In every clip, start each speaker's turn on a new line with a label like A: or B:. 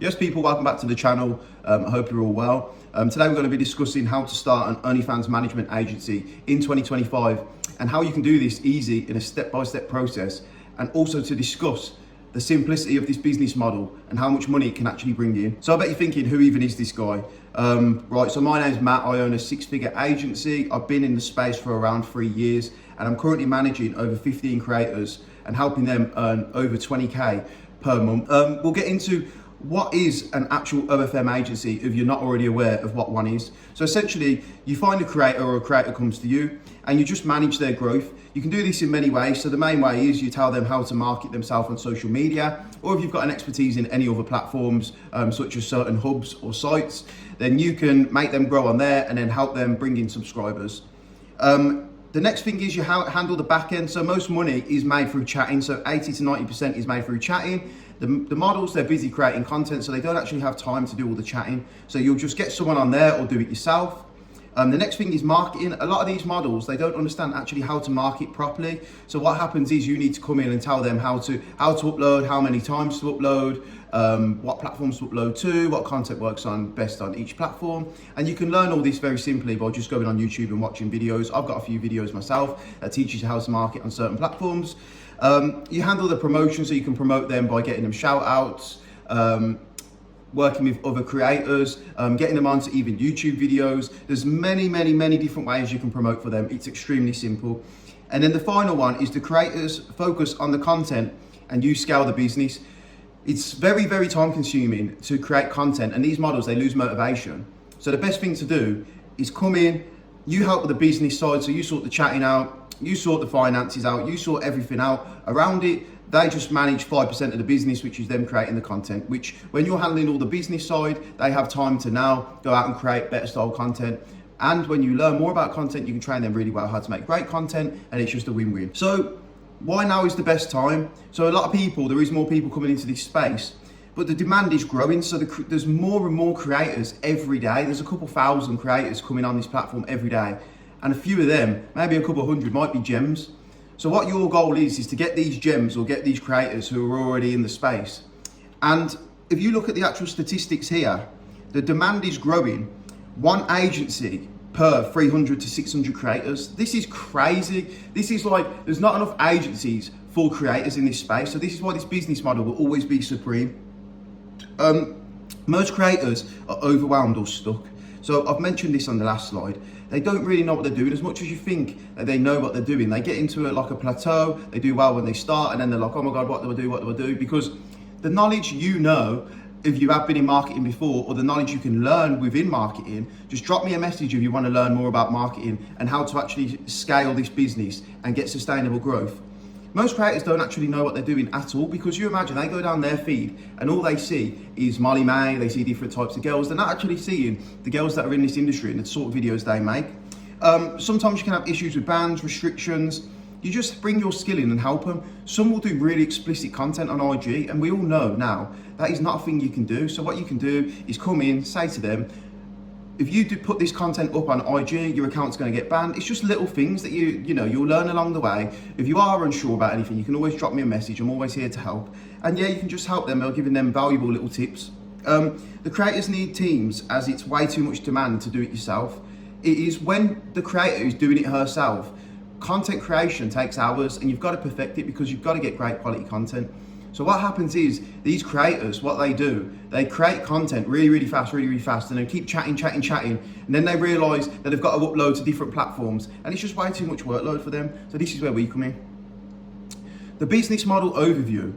A: Yes, people, welcome back to the channel. I hope you're all well. Today we're going to be discussing how to start an OnlyFans Management Agency in 2025 and how you can do this easy in a step-by-step process, and also to discuss the simplicity of this business model and how much money it can actually bring in. So I bet you're thinking, who even is this guy? Right, so my name's Matt. I own a six-figure agency. I've been in the space for around 3 years, and I'm currently managing over 15 creators and helping them earn over 20K per month. We'll get into what is an actual OFM agency if you're not already aware of what one is. So essentially, you find a creator, or a creator comes to you and you just manage their growth. You can do this in many ways. So the main way is you tell them how to market themselves on social media, or if you've got an expertise in any other platforms, such as certain hubs or sites, then you can make them grow on there and then help them bring in subscribers. The next thing is you handle the back end. So most money is made through chatting. So 80 to 90% is made through chatting. The models, they're busy creating content, so they don't actually have time to do all the chatting. So you'll just get someone on there or do it yourself. The next thing is marketing. A lot of these models, they don't understand actually how to market properly. So what happens is you need to come in and tell them how to upload, how many times to upload, what platforms to upload to, what content works on best on each platform. And you can learn all this very simply by just going on YouTube and watching videos. I've got a few videos myself that teaches you how to market on certain platforms. You handle the promotion, so you can promote them by getting them shout outs, working with other creators, getting them onto even YouTube videos. There's many different ways you can promote for them. It's extremely simple. And then the final one is the creators focus on the content and you scale the business. It's very time consuming to create content, and these models, they lose motivation. So the best thing to do is come in, you help with the business side, so you sort the chatting out, you sort the finances out, you sort everything out around it. They just manage 5% of the business, which is them creating the content, which when you're handling all the business side, they have time to now go out and create better style content. And when you learn more about content, you can train them really well how to make great content, and it's just a win-win. So why now is the best time? So a lot of people, there is more people coming into this space, but the demand is growing. So there's more and more creators every day. There's a couple thousand creators coming on this platform every day. And a few of them, maybe a couple hundred, might be gems. So what your goal is to get these gems or get these creators who are already in the space. And if you look at the actual statistics here, the demand is growing. One agency per 300 to 600 creators. This is crazy. This is like, there's not enough agencies for creators in this space. So this is why this business model will always be supreme. Most creators are overwhelmed or stuck. So I've mentioned this on the last slide. They don't really know what they're doing as much as you think that they know what they're doing. They get into it like a plateau. They do well when they start, and then they're like, oh my God, what do I do? What do I do? Because the knowledge you know, if you have been in marketing before, or the knowledge you can learn within marketing, just drop me a message if you want to learn more about marketing and how to actually scale this business and get sustainable growth. Most creators don't actually know what they're doing at all, because you imagine they go down their feed and all they see is Molly May, they see different types of girls. They're not actually seeing the girls that are in this industry and the sort of videos they make. Sometimes you can have issues with bans, restrictions. You just bring your skill in and help them. Some will do really explicit content on IG, and we all know now that is not a thing you can do. So what you can do is come in, say to them, if you do put this content up on IG, your account's going to get banned. It's just little things that you'll learn along the way. If you are unsure about anything, you can always drop me a message. I'm always here to help. And yeah, you can just help them by giving them valuable little tips. The creators need teams, as it's way too much demand to do it yourself. It is when the creator is doing it herself. Content creation takes hours, and you've got to perfect it because you've got to get great quality content. So what happens is these creators, what they do, they create content really fast, and then keep chatting, and then they realize that they've got to upload to different platforms, and it's just way too much workload for them. So this is where we come in. The business model overview.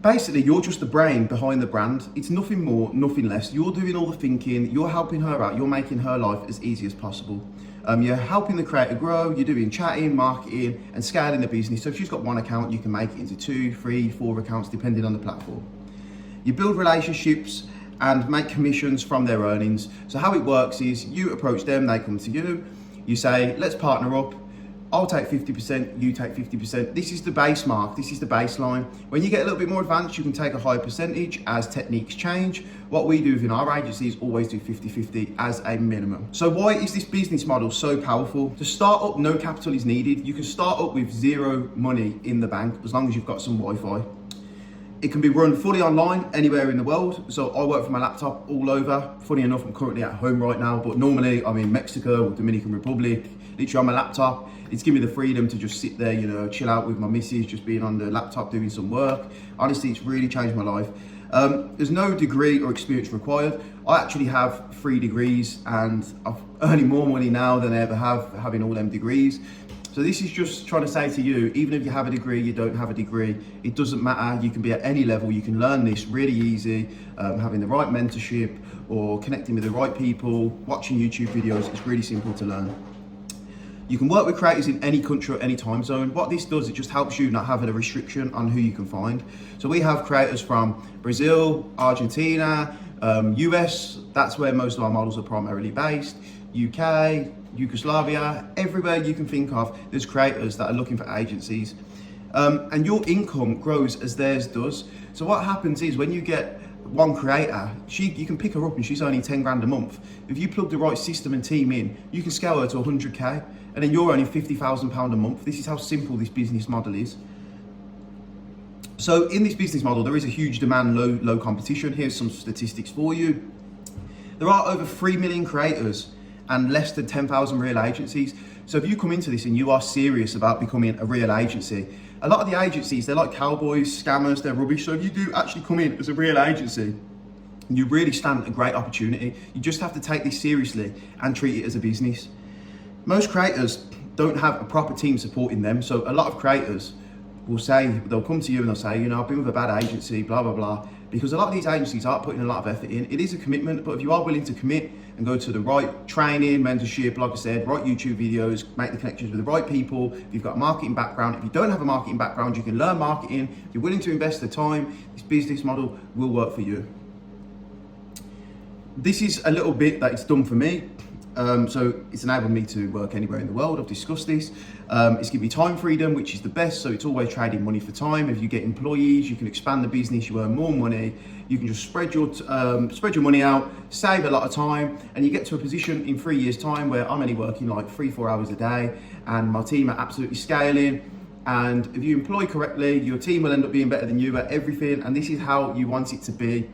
A: Basically, you're just the brain behind the brand. It's nothing more, nothing less. You're doing all the thinking, you're helping her out, you're making her life as easy as possible. You're helping the creator grow, you're doing chatting, marketing, and scaling the business. So if she's got one account, you can make it into 2, 3, 4 accounts, depending on the platform. You build relationships and make commissions from their earnings. So how it works is you approach them, they come to you, you say, let's partner up. I'll take 50%, you take 50%. This is the base mark, this is the baseline. When you get a little bit more advanced, you can take a higher percentage as techniques change. What we do within our agency is always do 50-50 as a minimum. So why is this business model so powerful? To start up, no capital is needed. You can start up with zero money in the bank as long as you've got some Wi-Fi. It can be run fully online anywhere in the world. So I work from my laptop all over. Funny enough, I'm currently at home right now, but normally I'm in Mexico or Dominican Republic, literally on my laptop. It's given me the freedom to just sit there, you know, chill out with my missus, just being on the laptop doing some work. Honestly, it's really changed my life. There's no degree or experience required. I actually have 3 degrees and I'm earning more money now than I ever have having all them degrees. So this is just trying to say to you, even if you have a degree, you don't have a degree, it doesn't matter. You can be at any level. You can learn this really easy, having the right mentorship or connecting with the right people, watching YouTube videos. It's really simple to learn. You can work with creators in any country or any time zone. What this does, it just helps you not having a restriction on who you can find. So we have creators from Brazil, Argentina, US, that's where most of our models are primarily based, UK, Yugoslavia, everywhere you can think of, there's creators that are looking for agencies. And your income grows as theirs does. So what happens is when you get one creator, you can pick her up and she's only 10 grand a month. If you plug the right system and team in, you can scale her to 100K and then you're earning £50,000 a month. This is how simple this business model is. So in this business model, there is a huge demand, low competition. Here's some statistics for you. There are over 3 million creators and less than 10,000 real agencies. So if you come into this and you are serious about becoming a real agency, a lot of the agencies, they're like cowboys, scammers, they're rubbish. So if you do actually come in as a real agency, you really stand a great opportunity. You just have to take this seriously and treat it as a business. Most creators don't have a proper team supporting them. So a lot of creators will say, they'll come to you and they'll say, you know, I've been with a bad agency, blah, blah, blah. Because a lot of these agencies aren't putting a lot of effort in. It is a commitment, but if you are willing to commit and go to the right training, mentorship, like I said, right YouTube videos, make the connections with the right people, if you've got a marketing background, if you don't have a marketing background, you can learn marketing. If you're willing to invest the time, this business model will work for you. This is a little bit that it's done for me. So it's enabled me to work anywhere in the world. I've discussed this. It's given me time freedom, which is the best. So it's always trading money for time. If you get employees, you can expand the business, you earn more money. You can just spread your money out, save a lot of time, and you get to a position in 3 years' time where I'm only working like 3-4 hours a day, and my team are absolutely scaling. And if you employ correctly, your team will end up being better than you at everything. And this is how you want it to be.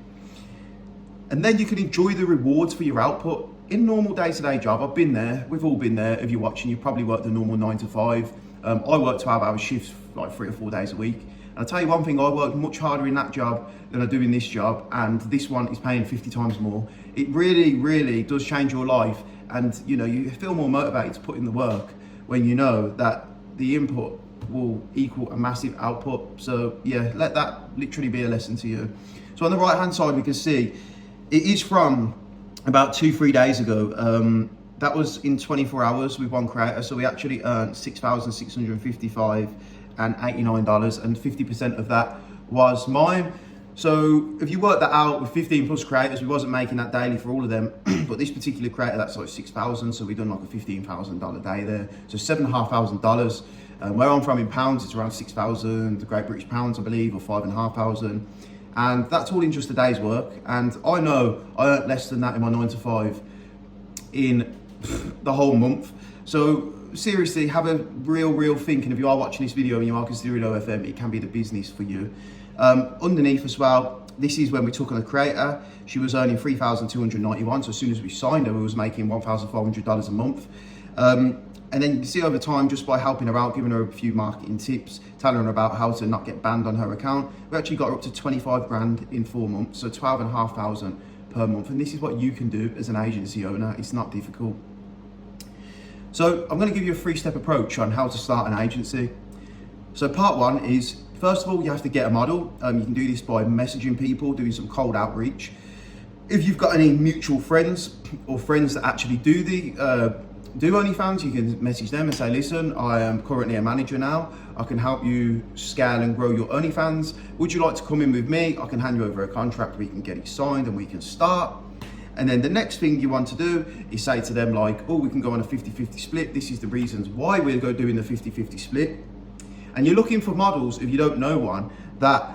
A: And then you can enjoy the rewards for your output. In normal day-to-day job, I've been there, we've all been there. If you're watching, you've probably worked a normal 9 to 5. I work 12-hour shifts like 3 or 4 days a week. And I'll tell you one thing, I worked much harder in that job than I do in this job, and this one is paying 50 times more. It really, really does change your life, and you know, you feel more motivated to put in the work when you know that the input will equal a massive output. So yeah, let that literally be a lesson to you. So on the right-hand side, we can see it is from about 2-3 days ago. That was in 24 hours with one creator. So we actually earned $6,655 and $89, and 50% of that was mine. So if you work that out with 15 plus creators, we wasn't making that daily for all of them, but this particular creator, that's like 6,000. So we done like a $15,000 day there. So $7,500. Where I'm from in pounds, it's around 6,000 Great British pounds, I believe, or 5,500. And that's all in just a day's work. And I know I earned less than that in my 9 to 5 in the whole month. So seriously, have a real think. And if you are watching this video and you are considering OFM, it can be the business for you. Underneath as well, this is when we took on a creator. She was earning $3,291. So as soon as we signed her, we was making $1,400 a month. And then you can see over time, just by helping her out, giving her a few marketing tips, telling her about how to not get banned on her account, we actually got her up to 25 grand in 4 months, so 12,500 per month. And this is what you can do as an agency owner. It's not difficult. So I'm going to give you a 3-step approach on how to start an agency. So part 1 is, first of all, you have to get a model. You can do this by messaging people, doing some cold outreach. If you've got any mutual friends or friends that actually do OnlyFans, you can message them and say, listen, I am currently a manager now. I can help you scale and grow your OnlyFans. Would you like to come in with me? I can hand you over a contract, we can get it signed and we can start. And then the next thing you want to do is say to them like, oh, we can go on a 50-50 split. This is the reasons why we'll go doing the 50-50 split. And you're looking for models, if you don't know one, that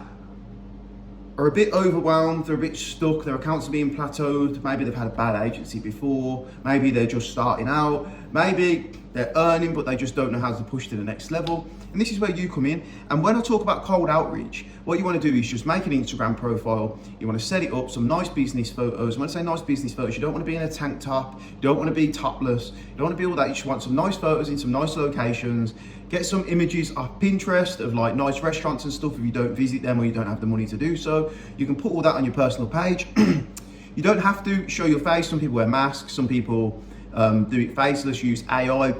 A: are a bit overwhelmed, they're a bit stuck, their accounts are being plateaued, maybe they've had a bad agency before, maybe they're just starting out, maybe they're earning, but they just don't know how to push to the next level. And this is where you come in. And when I talk about cold outreach, what you want to do is just make an Instagram profile. You want to set it up, some nice business photos. When I say nice business photos, you don't want to be in a tank top. You don't want to be topless. You don't want to be all that. You just want some nice photos in some nice locations. Get some images off Pinterest of like nice restaurants and stuff if you don't visit them or you don't have the money to do so. You can put all that on your personal page. You don't have to show your face. Some people wear masks. Some people do it faceless, use AI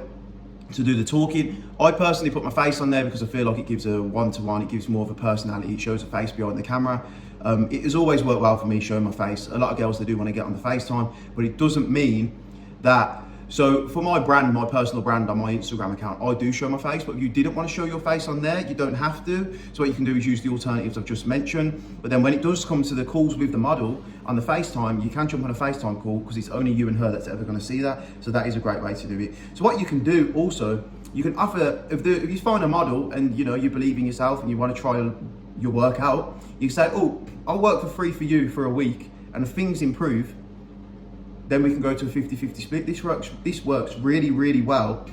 A: to do the talking. I personally put my face on there because I feel like it gives a one-to-one, it gives more of a personality, it shows a face behind the camera. It has always worked well for me showing my face. A lot of girls, they do want to get on the FaceTime, but it doesn't mean that. So for my brand, my personal brand on my Instagram account, I do show my face, but if you didn't want to show your face on there, you don't have to. So what you can do is use the alternatives I've just mentioned. But then when it does come to the calls with the model on the FaceTime, you can jump on a FaceTime call because it's only you and her that's ever going to see that. So that is a great way to do it. So what you can do also, you can offer, if you find a model and you know you believe in yourself and you want to try your work out, you say, oh, I'll work for free for you for a week, and if things improve, then we can go to a 50-50 split. This works really, really well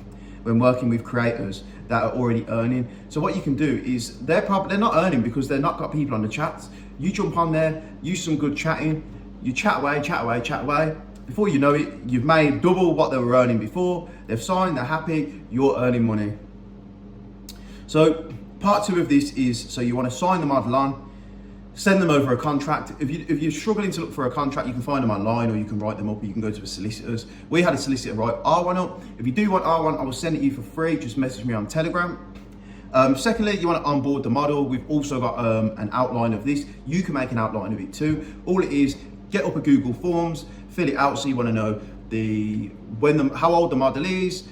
A: when working with creators that are already earning. So what you can do is, they're not earning because they're not got people on the chats. You jump on there, use some good chatting, you chat away. Before you know it, you've made double what they were earning before. They've signed, they're happy, you're earning money. So part 2 of this is, so you want to sign the model on, send them over a contract. If you're struggling to look for a contract, you can find them online or you can write them up or you can go to a solicitor's. We had a solicitor write R1 up. If you do want R1, I will send it you for free. Just message me on Telegram. Secondly, you want to onboard the model. We've also got an outline of this. You can make an outline of it too. All it is, get up a Google Forms, fill it out. So you want to know how old the model is,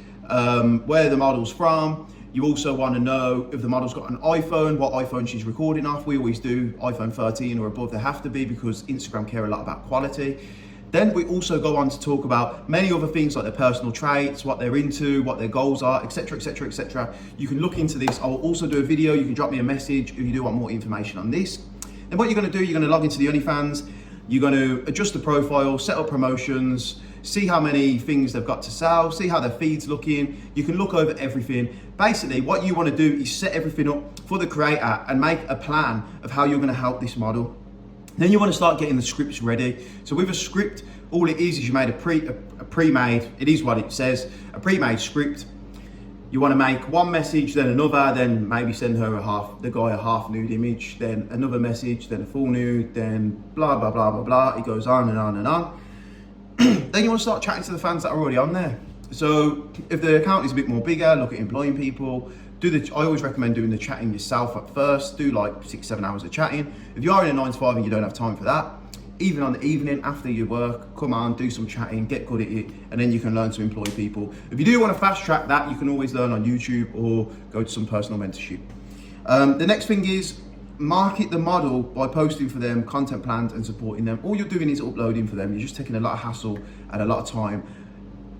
A: where the model's from. You also want to know if the model's got an iPhone, what iPhone she's recording off. We always do iPhone 13 or above. They have to be because Instagram care a lot about quality. Then we also go on to talk about many other things like their personal traits, what they're into, what their goals are, etc., etc., etc. You can look into this. I will also do a video. You can drop me a message if you do want more information on this. Then what you're going to do, you're going to log into the OnlyFans. You're going to adjust the profile, set up promotions, see how many things they've got to sell, see how their feed's looking. You can look over everything. Basically, what you want to do is set everything up for the creator and make a plan of how you're going to help this model. Then you want to start getting the scripts ready. So with a script, all it is you made a pre-made, it is what it says, a pre-made script. You want to make one message, then another, then maybe send her the guy a half nude image, then another message, then a full nude, then blah, blah, blah, blah, blah. It goes on and on and on. Then you want to start chatting to the fans that are already on there. So if the account is a bit more bigger, look at employing people. I always recommend doing the chatting yourself at first. Do like 6-7 hours of chatting. If you are in a 9-to-5 and you don't have time for that, even on the evening after your work, come on, do some chatting, get good at it, and then you can learn to employ people. If you do want to fast track that, you can always learn on YouTube or go to some personal mentorship. The next thing is market the model by posting for them, content plans and supporting them. All you're doing is uploading for them. You're just taking a lot of hassle and a lot of time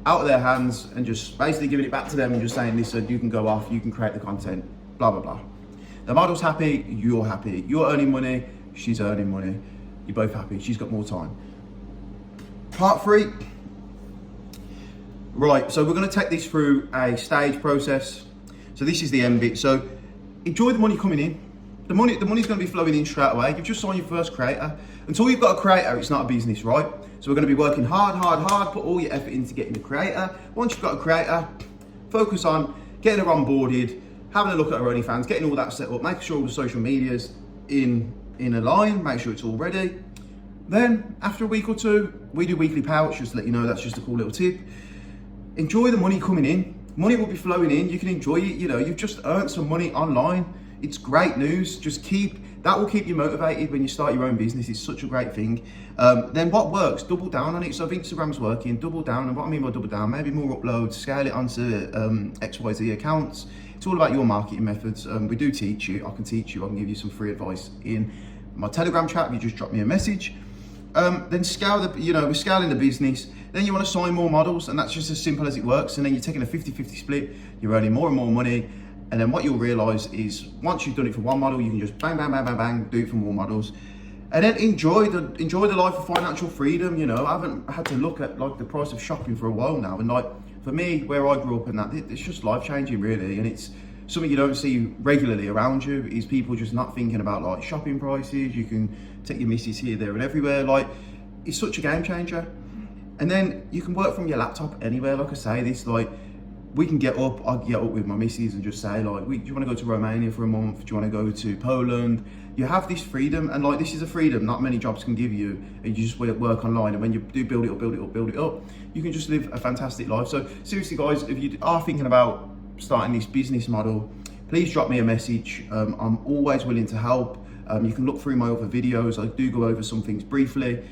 A: out of their hands and just basically giving it back to them and just saying, listen, you can go off, you can create the content, blah, blah, blah. The model's happy, you're happy. You're earning money, she's earning money. You're both happy, she's got more time. Part 3. Right, so we're gonna take this through a stage process. So this is the end bit. So enjoy the money coming in. The money's gonna be flowing in straight away. You've just signed your first creator. Until you've got a creator, it's not a business, right? So we're gonna be working hard, put all your effort into getting the creator. Once you've got a creator, focus on getting her onboarded, having a look at her OnlyFans, getting all that set up, making sure all the social media's in a line, make sure it's all ready. Then after a week or 2, we do weekly payouts, just to let you know, that's just a cool little tip. Enjoy the money coming in. Money will be flowing in, you can enjoy it, you've just earned some money online. It's great news. That will keep you motivated when you start your own business. It's such a great thing. Then what works, double down on it. So if Instagram's working, double down. And what I mean by double down, maybe more uploads, scale it onto XYZ accounts. It's all about your marketing methods. We do teach you, I can give you some free advice in my Telegram chat. If you just drop me a message. Then scale we're scaling the business. Then you want to sign more models, and that's just as simple as it works. And then you're taking a 50-50 split, you're earning more and more money. And then what you'll realize is once you've done it for one model, you can just bang, bang, bang, bang, bang, do it for more models. And then enjoy the life of financial freedom. I haven't had to look at like the price of shopping for a while now. And like for me, where I grew up and that, it's just life changing really, and it's something you don't see regularly around you, is people just not thinking about like shopping prices. You can take your missus here, there and everywhere. Like, it's such a game changer. And then you can work from your laptop anywhere. Like I say, this, like, we can get up, I can get up with my missus and just say like, do you want to go to Romania for a month? Do you want to go to Poland? You have this freedom, and like, this is a freedom not many jobs can give you, and you just work online, and when you do build it up, you can just live a fantastic life. So seriously guys, if you are thinking about starting this business model, please drop me a message. I'm always willing to help. You can look through my other videos, I do go over some things briefly.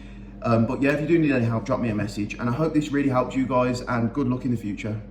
A: But yeah, if you do need any help, drop me a message, and I hope this really helped you guys, and good luck in the future.